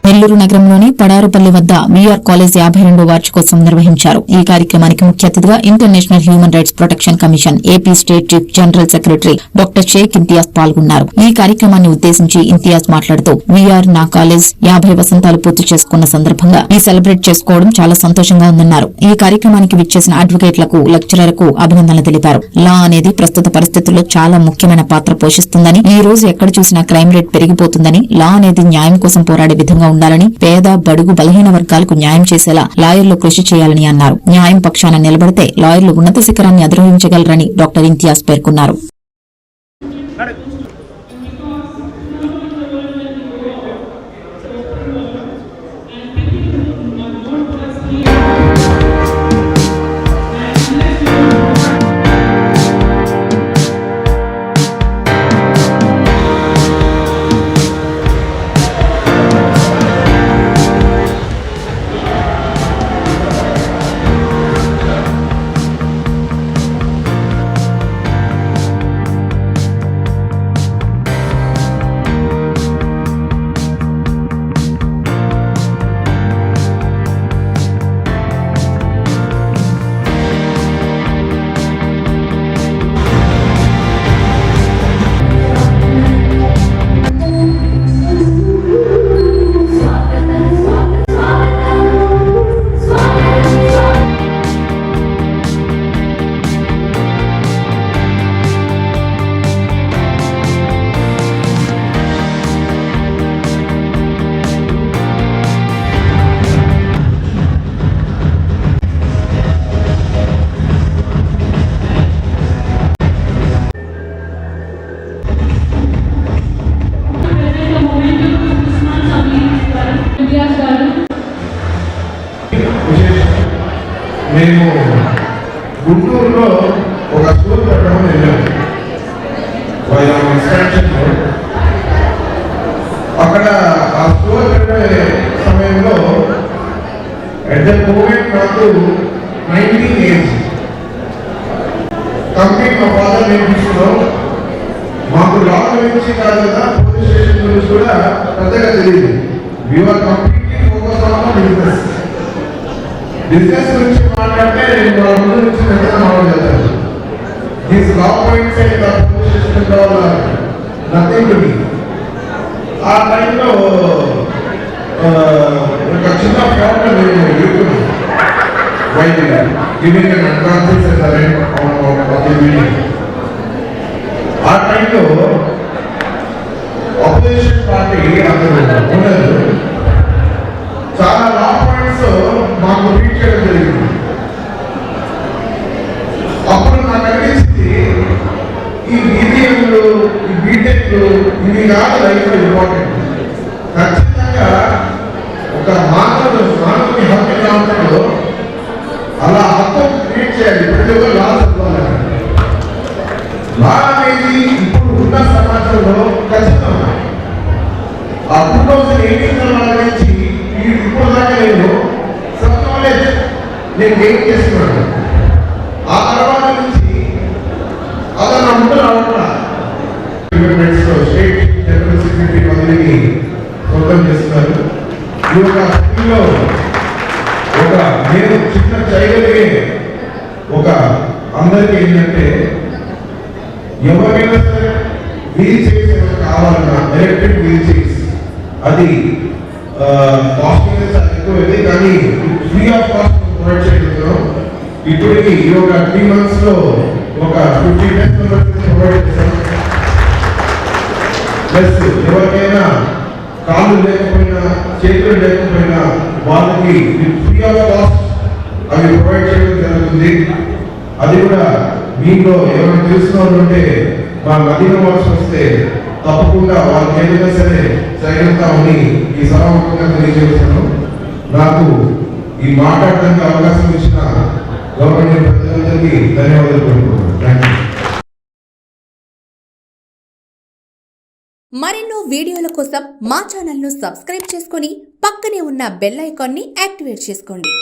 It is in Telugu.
నెల్లూరు నగరంలోని పడారుపల్లి వద్ద వీఆర్ కాలేజ్ 52వ వార్షికోత్సవం నిర్వహించారు. ఈ కార్యక్రమానికి ముఖ్య అతిథిగా international human rights protection commission AP state chief general secretary doctor Sheikh Imtiaz పాల్గొన్నారు. ఈ కార్యక్రమాన్ని ఉద్దేశించి ఇంతియాజ్ మాట్లాడుతూ వీఆర్ నా కాలేజ్ 50 వసంతాలు పూర్తి చేసుకున్న సందర్భంగా ఈ సెలబ్రేట్ చేసుకోవడం చాలా సంతోషంగా ఉందన్నారు. ఈ కార్యక్రమానికి విచ్చేసిన అడ్వకేట్లకు, లెక్చరర్లకు అభినందనలు తెలిపారు. లా అనేది ప్రస్తుత పరిస్థితుల్లో చాలా ముఖ్యమైన పాత్ర పోషిస్తుందని, ఈ రోజు ఎక్కడ చూసినా క్రైమ్ రేట్ పెరిగిపోతుందని, లా అనేది న్యాయం కోసం పోరాడే విధంగా ఉండాలని, పేద, బడుగు, బలహీన వర్గాలకు న్యాయం చేసేలా లాయర్లు కృషి చేయాలని అన్నారు. న్యాయం పక్షాన నిలబడితే లాయర్లు ఉన్నత శిఖరాన్ని అధిరోహించగలరని డాక్టర్ ఇంతియాజ్ పేర్కొన్నారు. మేము గుంటూరులో ఒక స్కూల్ పెట్టడం వెళ్ళాము. అక్కడ ఆ స్కూల్ పెట్టే సమయంలో ఎట్ ద మూమెంట్ నాకు 19 years కంప్లీట్ మా ఫాదర్ నేర్పిస్తున్నాం. మాకు లా గురించి కాదు కదా, పోలీస్ స్టేషన్ గురించి కూడా పెద్దగా తెలియదు. We are completely focus on business గురించి మాట్లాడితే నేను వాళ్ళ ముందు నుంచి పెద్దగా మాట్లాడతాను. These law points nothing to me. ఆ టైంలో ఒక చిన్న ప్రాబ్లం నేను ఎదుర్కొన్నాను. గివింగ్ అన్ అన్కాన్షియస్ ఆ టైంలో అపోజిషన్ పార్టీ అతను ఉండదు, చాలా లా పాయింట్స్ మాకు రీడ్ చేయడం జరిగింది. అప్పుడు నాకు అనిపించింది, ఈ బీబీఎంలు, ఈ బీటెక్లు ఇవి కాదు లైఫ్ ఇంపార్టెంట్. ఖచ్చితంగా ఒక మానవుని హక్కు ఎలా ఉంటుందో అలా హక్కు క్రియేట్ చేయాలి. ప్రతి ఒక్క లా చదవాలి. లా అనేది ఇప్పుడు ఉన్న సమాజంలో ఖచ్చితంగా ఆ 2018 నుంచి ఇప్పుడు దాకా నేను సబ్ నాలెడ్జ్ నేను గెయిన్ చేస్తున్నాను. ఆ తర్వాత నుంచి అతను ముందు రావట్లా స్టేట్ జనరల్ సెక్రటరీ పదవిని సొంతం చేస్తున్నారు. ఈ యొక్క స్కూల్లో ఒక నేను చిన్న చేయగలిగే ఒక అందరికీ ఏంటంటే, ఎవరైనా సరే వీల్ చైర్స్ కావాలన్నా ఎలక్ట్రిక్ వీల్ చైర్స్, అది కాస్టింగ్ ఎక్కువైంది కానీ ఫ్రీ ఆఫ్ కాస్ట్ ప్రొవైడ్ చేయగలుగుతున్నాం. ఇప్పటికి ఈ ఒక 3 months లో ఒక 50 members ప్రొవైడ్ చేస్తాం. ప్లస్ ఎవరికైనా కాళ్ళు లేకపోయినా, చేతులు లేకపోయినా వాళ్ళకి ఫ్రీ ఆఫ్ కాస్ట్ అవి ప్రొవైడ్ చేయడం జరుగుతుంది. అది కూడా మీలో ఎవరైనా తెలిసిన వాళ్ళు ఉంటే మా మదీనా వాల్స్ వస్తే తప్పకుండా వాళ్ళకి ఏదైనా సరే సైనిస్తామని ఈ సభాముఖంగా తెలియజేస్తున్నాను. నాకు ఈ మాట్లాడడానికి అవకాశం ఇచ్చిన గవర్నమెంట్ ప్రజలందరికీ ధన్యవాదాలు తెలుపుతున్నాను. మరెన్నో వీడియోల కోసం మా ఛానల్ను సబ్స్క్రైబ్ చేసుకొని పక్కనే ఉన్న బెల్ ఐకాన్ని యాక్టివేట్ చేసుకోండి.